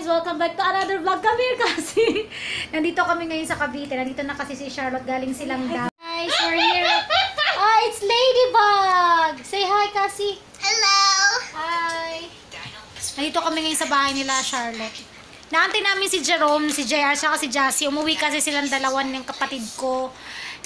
guys! Welcome back to another vlog. Come here kasi. Nandito kami ngayon sa Cavite. Nandito na kasi si Charlotte. Galing silang guys, we're here. Ah, it's Ladybug! Say hi, kasi. Hello! Hi! Nandito kami ngayon sa bahay nila, Charlotte. Naantay namin si Jerome, si JR, saka si Jassy. Umuwi kasi silang dalawan ng kapatid ko.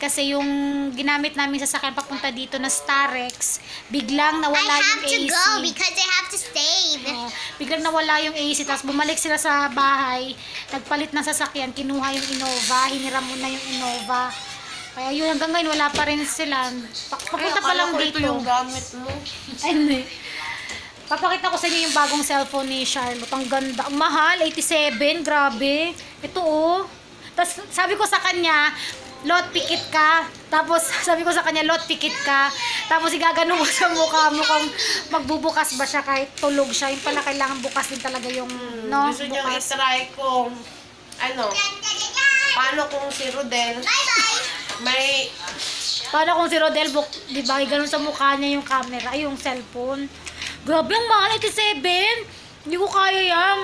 Kasi yung ginamit namin sa sasakyan papunta dito na Starex, biglang nawala yung AC. I have to go because I have to save. Biglang nawala yung AC, tapos bumalik sila sa bahay, nagpalit ng sasakyan, kinuha yung Innova, hiniram muna yung Innova. Kaya yun, hanggang ngayon wala pa rin sila. Papunta pa lang dito. Ito yung gamit mo. Ay, papakita ko sa inyo yung bagong cellphone ni Charlotte. Ang ganda. Ang mahal. 87. Grabe. Ito oh. Tapos sabi ko sa kanya, lot pikit ka. Tapos sabi ko sa kanya, lot pikit ka. Tapos igagano mo sa mukha mo kung magbubukas ba siya kahit tulog siya. Yung pala kailangan bukas din talaga yung no, Gusto niyang bukas. i-try kung ano, paano kung si Rodel may Paano kung si Rodel, di ba, ganun sa mukha niya yung camera, ay yung cellphone. Grabe, ang mahal, 87. Hindi ko kaya yan.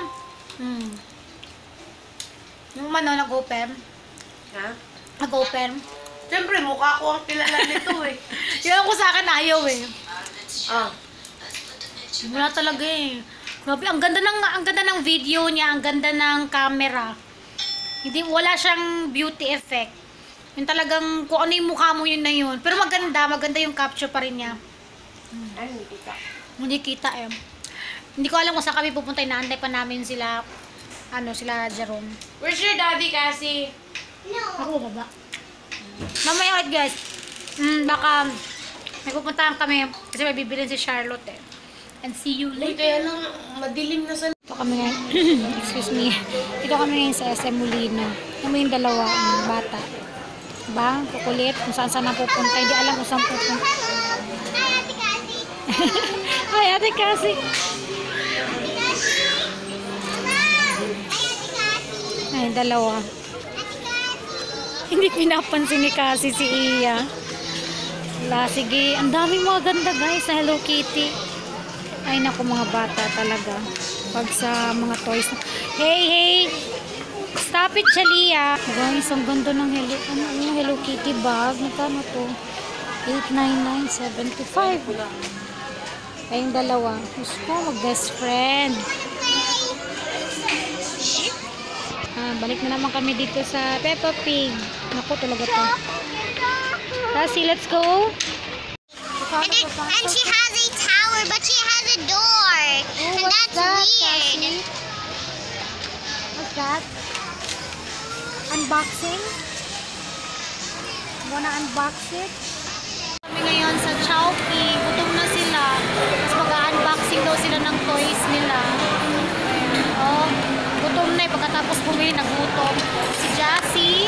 Yung nag-open. ha? Nag-open. Siyempre, mukha ko ang kilala nito eh. Yung ko sa akin, ayaw eh. Ah, Wala talaga eh. Grabe, ang ganda ng video niya, ang ganda ng camera. Wala siyang beauty effect. Yung talagang, kung ano yung mukha mo, yun na yun. Pero maganda yung capture pa rin niya. ay, hindi kita. Hindi kita eh. Hindi ko alam kung saan kami pupunta. Inaantay pa namin sila, sila Jerome. Where's your daddy, Cassie? Ako baba. Mamaya ulit guys. Baka may pupuntahan kami kasi may bibilin si Charlotte eh. And see you later. Kaya lang, madilim na sa... Ito kami ngayon. Excuse me. Ito kami ngayon sa SM Molino. Yung yung dalawa, bata. Diba? Kukulit. Kung saan na pupunta. Hindi alam kung saan pupunta. Hi, Ate Cassie. Ay, dalawa. Hindi pinapansin ni Cassie si Iya. Wala, sige. Ang daming mga ganda guys sa Hello Kitty. Ay, naku mga bata talaga. Pag sa mga toys. Hey! Stop it, Chalia. Guys, ang ganda ng Hello Kitty bag. Magkano to? 899.75. Ay, yung dalawa. Gusto ko, mag-best friend. Balik na naman kami dito sa Peppa Pig. Naku, talaga to. Cassie, let's go. And she has a tower, but she has a door. And what's that's that, weird. Cassie? What's that? Unboxing? Wanna unbox it? Kami ngayon sa Chowking. Gutom na sila. Tapos mag-unboxing daw sila ng toys nila. Ayan. Oh, gutom na eh. Pagkatapos bumili, nagutom. Si Jassy,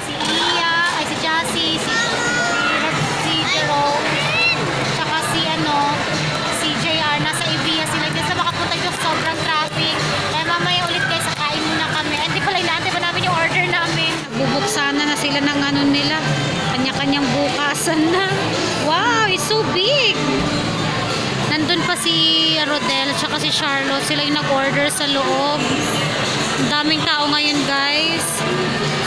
si Iya, si Jassy, si Jerome, tsaka si JR. Nasa Evia sila. Kasi makapunta yung sobrang traffic. Kaya mamaya ulit guys, sakain muna kami. Hindi pala, inaantay pa namin yung order namin. Bubuksan na sila ng nila. Kanya-kanyang bukasan na. Wow, it's so big! Nandun pa si Rodel tsaka si Charlotte. Sila yung nag-order sa loob. Ang daming tao ngayon guys.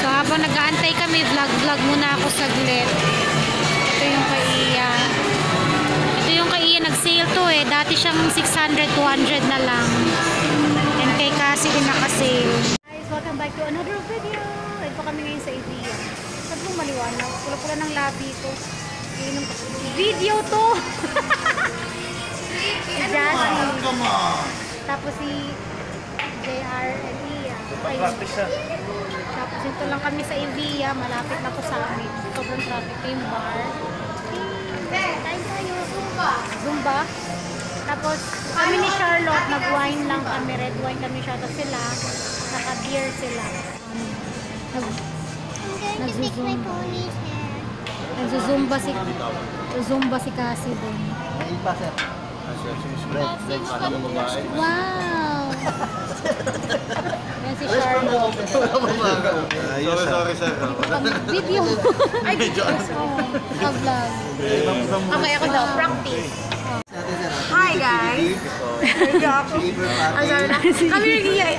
So habang nag-aantay kami, vlog muna ako saglit. Ito yung kay Iya. Ito yung kay Iya, nag-sale to eh. Dati siyang 600, 200 na lang. And kay Cassie din naka-sale. Guys, welcome back to another video. Ito kami ngayon sa Evia. Saan pong maliwanag? Pula-pula ng labi ko. Video to! Si Jassy. Tapos si JR and Iya. Tapos ito lang kami sa Evia. Malapit na po sa amin. Sobrang traffic yung bar. Zumba. Tapos kami ni Charlotte, nag-wine lang kami. Red wine kami siya. Tapos sila, naka-beer sila. Nagzumba si Cassie doon. Wow! Yan si Charlotte. Sorry, sir. Video. Ay, video. Vlog. Okay, ako daw. Practice. Hi, guys. guys. Ang sabi na, kami nag-iay.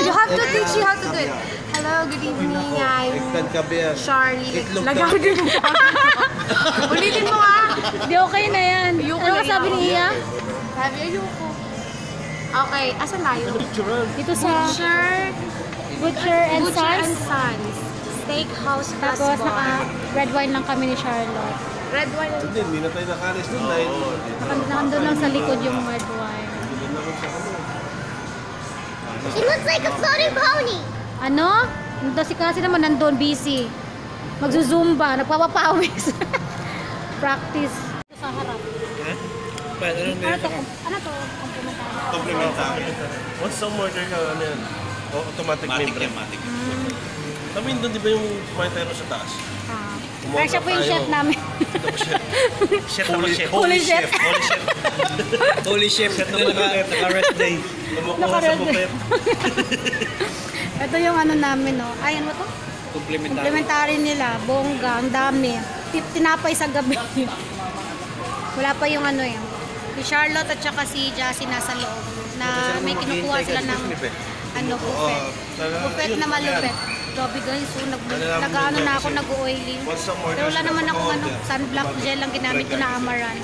You have to teach you how to do it. Hello, good evening. I'm Shari. Nagagawin mo pa. Ulitin mo nga. Di okay na yan. Ano ka sabi ni Iya? Sabi, ayoko. Okay, asan tayo? Dito sa Butcher and Sons. Steakhouse Plus Tapos Bar. naka-red wine lang kami ni Charlotte. Red wine. Hindi na tayo nakalis doon dahil Nandun lang sa likod yung red wine. She looks like a floating pony. Ano? Si kasi naman nandun, busy. Magzuzumba, nagpapapawis. Practice. Sa harap. Ano to? Ano to? Komplementary. complimentary. Once some order ka, ano yan? Automatic member. Kami doon, di ba yung kumain tayo sa taas? Ay, siya po yung chef namin. Chef ako, chef. Holy chef. Holy chef, naka-rest day. Lumukuha sa buffet. Ito yung ano namin, no? Ay, ano to? Complementary. Komplementary nila. Bongga, ang dami. Tinapay sa gabi. Wala pa yung ano yan. Si Charlotte at saka si Jassy nasa loob. Na may kinukuha sila ng ano, buffet. Buffet na malupet. Grabe guys, so nag-ano na ako, nag-oily. Pero wala naman ako ano, sunblock gel lang ginamit ko na Amaran.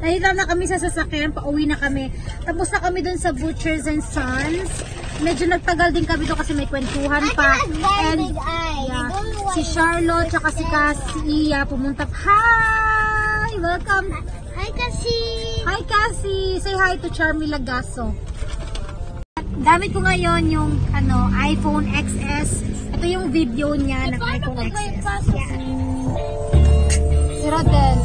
Nandito na kami sa sasakyan, pauwi na kami. Tapos na kami dun sa Butchers and Sons. Medyo nagtagal din kami doon kasi may kwentuhan pa. And yeah, si Charlotte tsaka si Iya pumunta. Hi! Welcome! Hi, Cassie. Hi Cassie! Say hi to Charmy Lagaso. Gamit ko ngayon yung ano, iPhone XS. Ito yung video niya ng iPhone XS. Si Rodel.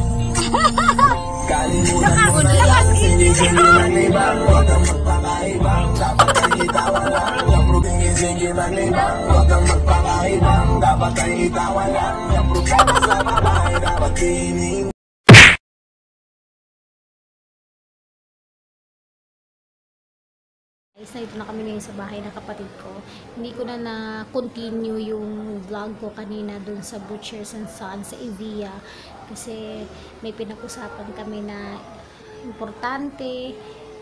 Guys, nandito na kami ngayon sa bahay ng kapatid ko. Hindi ko na na-continue yung vlog ko kanina dun sa Butchers and Sons sa Evia. Kasi may pinag-usapan kami na importante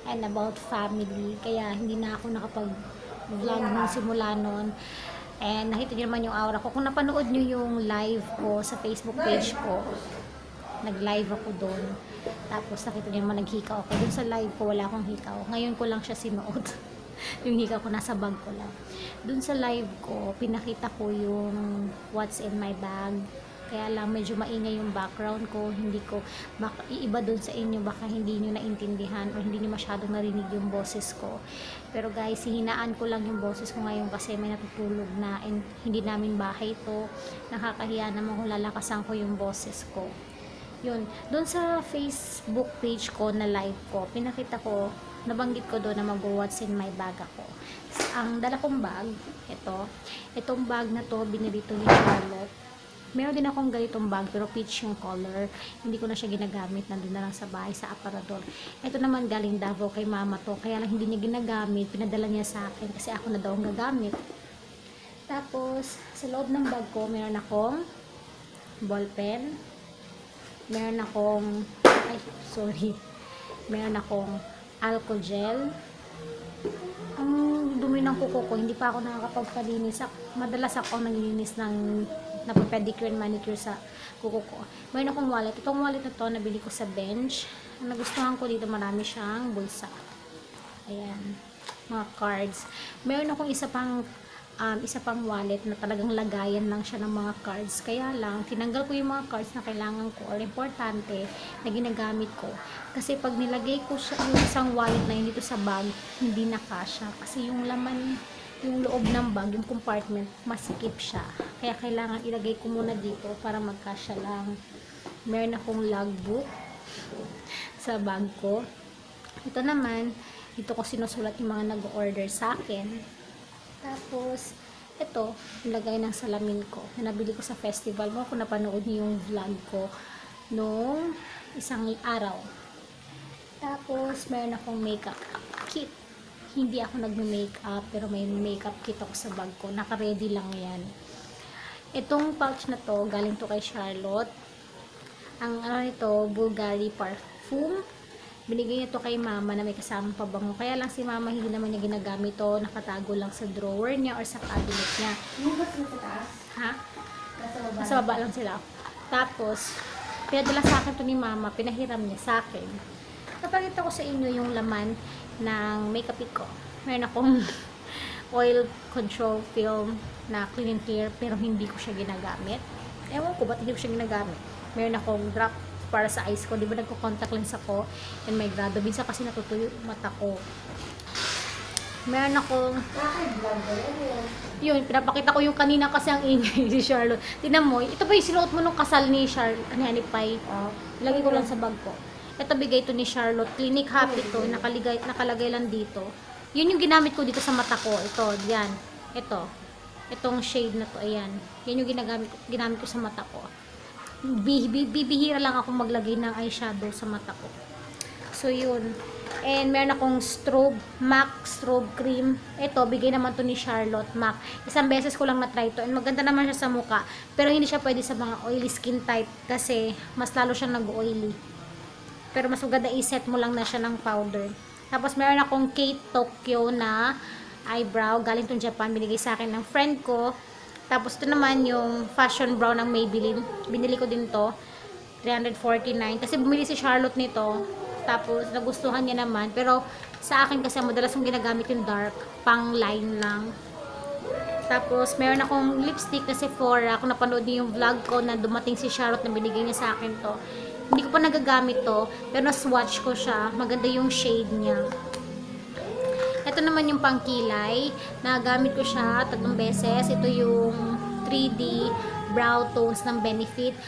and about family. Kaya hindi na ako nakapag-vlog nung simula nun. And nakita niyo naman yung aura ko. Kung napanood niyo yung live ko sa Facebook page ko, nag-live ako doon. Tapos nakita niyo naman naghikaw ako. Doon sa live ko wala akong hikaw. Ngayon ko lang siya sinuot. Yung hikaw ko nasa bag ko lang. Doon sa live ko, pinakita ko yung what's in my bag. Kaya lang medyo maingay yung background ko. Hindi ko, baka iiba doon sa inyo, baka hindi nyo naintindihan o hindi nyo masyadong narinig yung boses ko. Pero guys, hinaan ko lang yung boses ko ngayon kasi may natutulog na and hindi namin bahay to. Nakakahiya naman kung lalakasan ko yung boses ko. Yun, doon sa Facebook page ko na live ko, pinakita ko, nabanggit ko doon na mag-what's in my bag ako. Ang dala kong bag, itong bag na to, binili to ni Charlotte. Meron din akong ganitong bag, pero peach yung color. Hindi ko na siya ginagamit, nandun na lang sa bahay, sa aparador. Ito naman galing Davao kay mama to, kaya lang hindi niya ginagamit, pinadala niya sa akin, kasi ako na daw ang gagamit. Tapos, sa loob ng bag ko, meron akong ballpen, meron akong alcohol gel. Ang dumi ng kuko ko, hindi pa ako nakakapagpalinis. Madalas ako naglilinis ng pedicure and manicure sa kuko ko. Meron akong wallet. Itong wallet na to, nabili ko sa Bench. Ang nagustuhan ko dito, marami siyang bulsa. Ayan, mga cards. Meron akong isa pang wallet na talagang lagayan lang siya ng mga cards. Kaya lang, tinanggal ko yung mga cards na kailangan ko or importante na ginagamit ko. Kasi pag nilagay ko siya, yung isang wallet na yun dito sa bag, hindi na kasya. Kasi yung laman, yung loob ng bag, yung compartment, masikip siya. Kaya kailangan ilagay ko muna dito para magkasya lang. Meron akong logbook sa bag ko. Ito naman, dito ko sinusulat yung mga nag-order sa akin. Tapos, ito, nilagay ng salamin ko. Na nabili ko sa festival mo. Kung napanood niyo yung vlog ko nung isang araw. Tapos, meron akong makeup kit. Hindi ako nagme-makeup, pero may makeup kit ako sa bag ko. Naka-ready lang yan. Itong pouch na to, galing to kay Charlotte. Ang ano nito, Bulgari Parfum. Binigay niya to kay mama na may kasamang pabango. Kaya lang si mama hindi naman niya ginagamit to. Nakatago lang sa drawer niya or sa cabinet niya. Ha? Nasa baba lang sila. Tapos, pinadala sa akin to ni mama. Pinahiram niya sa akin. Napakita ko sa inyo yung laman ng makeup kit ko. Meron akong oil control film na clean and clear pero hindi ko siya ginagamit. Ewan ko ba't hindi ko siya ginagamit. Meron akong drop para sa eyes ko. Di ba nagko-contact lens ako and may grado. Minsan kasi natutuyo yung mata ko. Meron akong yun, pinapakita ko yung kanina kasi ang ingay si Charlotte. Tingnan mo, ito ba yung sinuot mo nung kasal ni Charlotte, ni Hanipay? Lagi ko lang sa bag ko. Ito bigay to ni Charlotte. Clinic Happy to. Nakalagay lang dito. Yun yung ginamit ko dito sa mata ko. Ito, yan. Ito. Itong shade na to, ayan. Yan yung ginamit ko sa mata ko. Bibihira lang ako maglagay ng eyeshadow sa mata ko. So, yun. And meron akong MAC strobe cream. Ito, bigay naman to ni Charlotte MAC. Isang beses ko lang na-try to. And maganda naman siya sa mukha. Pero hindi siya pwede sa mga oily skin type kasi mas lalo siyang nag-oily. Pero mas maganda i-set mo lang na siya ng powder. Tapos meron akong Kate Tokyo na eyebrow. Galing tong Japan. Binigay sa akin ng friend ko. Tapos ito naman yung fashion brow ng Maybelline. Binili ko din to. 349. Kasi bumili si Charlotte nito. Tapos nagustuhan niya naman. Pero sa akin kasi madalas kong ginagamit yung dark. Pang line lang. Tapos meron akong lipstick na Sephora. Kung napanood niyo yung vlog ko na dumating si Charlotte na binigay niya sa akin to. Hindi ko pa nagagamit to. Pero na-swatch ko siya. Maganda yung shade niya. Ito naman yung pangkilay. Nagamit ko siya 3 beses. Ito yung 3D brow tones ng Benefit.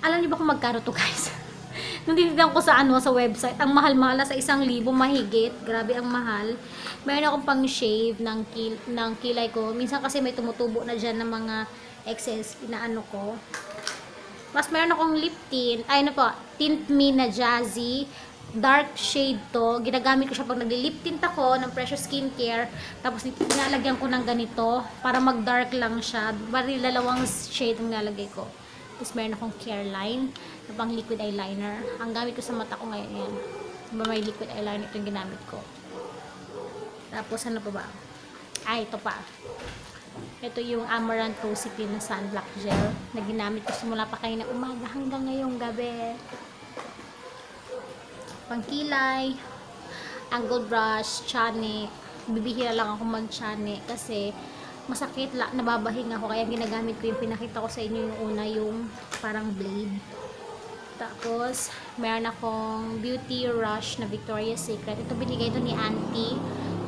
Alam niyo ba kung magkano to guys? Nung tinitignan ko sa sa website, ang mahal-mahal na sa 1,000 mahigit. Grabe ang mahal. Meron akong pang shave ng kilay ko. Minsan kasi may tumutubo na dyan ng mga excess. Inaano ko. Mas meron akong lip tint. Ay ano po, Tint Me na Jazzy. Dark shade to. Ginagamit ko siya pag nagli-lip tint ako ng Precious Skincare. Tapos nilalagyan ko ng ganito para mag-dark lang siya. Bali 2 shade ang nilalagay ko. Tapos meron akong Careline na pang liquid eyeliner. Ang gamit ko sa mata ko ngayon yan. Diba may liquid eyeliner ito yung ginamit ko. Tapos ano pa ba? Ay, ito pa. Ito yung Amaranth Rosy Clean na Sunblock Gel na ginamit ko simula pa kayo na umaga hanggang ngayong gabi. Pangkilay, angle brush, chane. Bibihira lang ako mag-chane kasi masakit, nababahing ako. Kaya ginagamit ko yung pinakita ko sa inyo yung una, yung parang blade. Tapos, meron akong Beauty Rush na Victoria's Secret. Ito binigay ito ni Auntie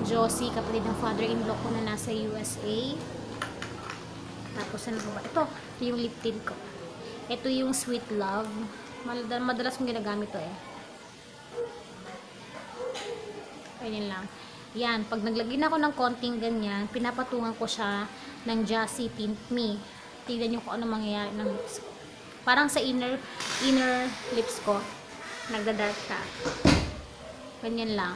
Josie, kapatid ng father-in-law ko na nasa USA. Tapos, ano ba? Ito yung lip tint ko. Ito yung Sweet Love. Madalas kong ginagamit to eh. Ganyan lang. Yan, pag naglagay na ako ng konting ganyan, pinapatungan ko siya ng Jassy Tint Me. Tignan nyo kung ano mangyayari ng lips ko. Parang sa inner lips ko, nagda-dark ka. Ganyan lang.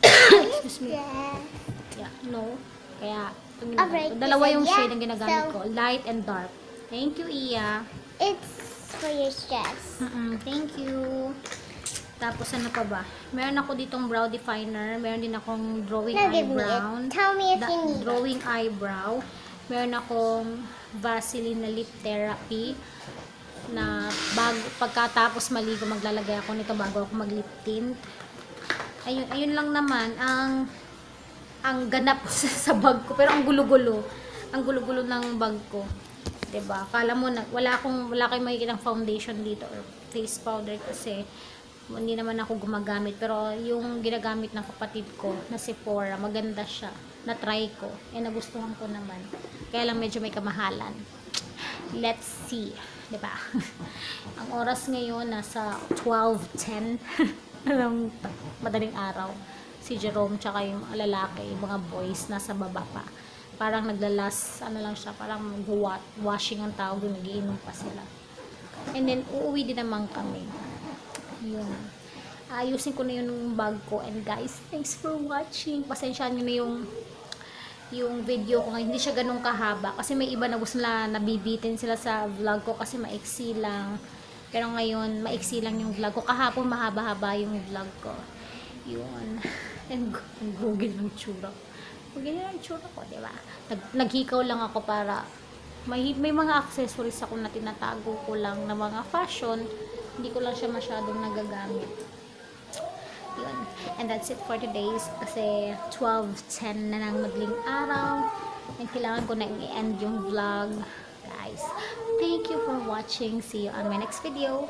Excuse me. Yeah, no. Kaya, itong ginagamit ko. Dalawa yung shade ang ginagamit ko. Light and dark. Thank you, Iya. It's for your stress. Thank you. Tapos ano pa ba? Meron ako ditong brow definer. Meron din akong drawing Now give me it. eyebrow. Tell me if you need it. Drawing eyebrow. Meron akong Vaseline na lip therapy na pagkatapos maligo maglalagay ako nito bago ako mag lip tint. Ayun lang naman ang ganap sa bag ko, pero ang gulo-gulo. Ang gulo-gulo ng bag ko. 'Di ba? Akala mo na wala kayong makikitang foundation dito or face powder kasi hindi naman ako gumagamit, pero yung ginagamit ng kapatid ko na Sephora, maganda siya. Na-try ko. Nagustuhan ko naman. Kaya lang medyo may kamahalan. Let's see. Diba? Ang oras ngayon, nasa 12:10 ng madaling araw. Si Jerome, tsaka yung lalaki, yung mga boys, nasa baba pa. Parang naglalas, ano lang siya, parang washing ang tawag, nagiinom pa sila. And then, uuwi din naman kami. Yun. Ayusin ko na yung bag ko. And guys, thanks for watching. Pasensyaan nyo na yung video ko ngayon. Hindi siya ganun kahaba. Kasi may iba na gusto na nabibitin sila sa vlog ko kasi maiksi lang. Pero ngayon, maiksi lang yung vlog ko. Kahapon, mahaba-haba yung vlog ko. Yun. And Google ng tsura. Google ng tsura ko, diba? Naghikaw lang ako para may mga accessories ako na tinatago ko lang na mga fashion. Hindi ko lang siya masyadong nagagamit. Yun. And that's it for today's kasi 12:10 na ng madaling araw. And kailangan ko na i-end yung vlog. Guys, thank you for watching. See you on my next video.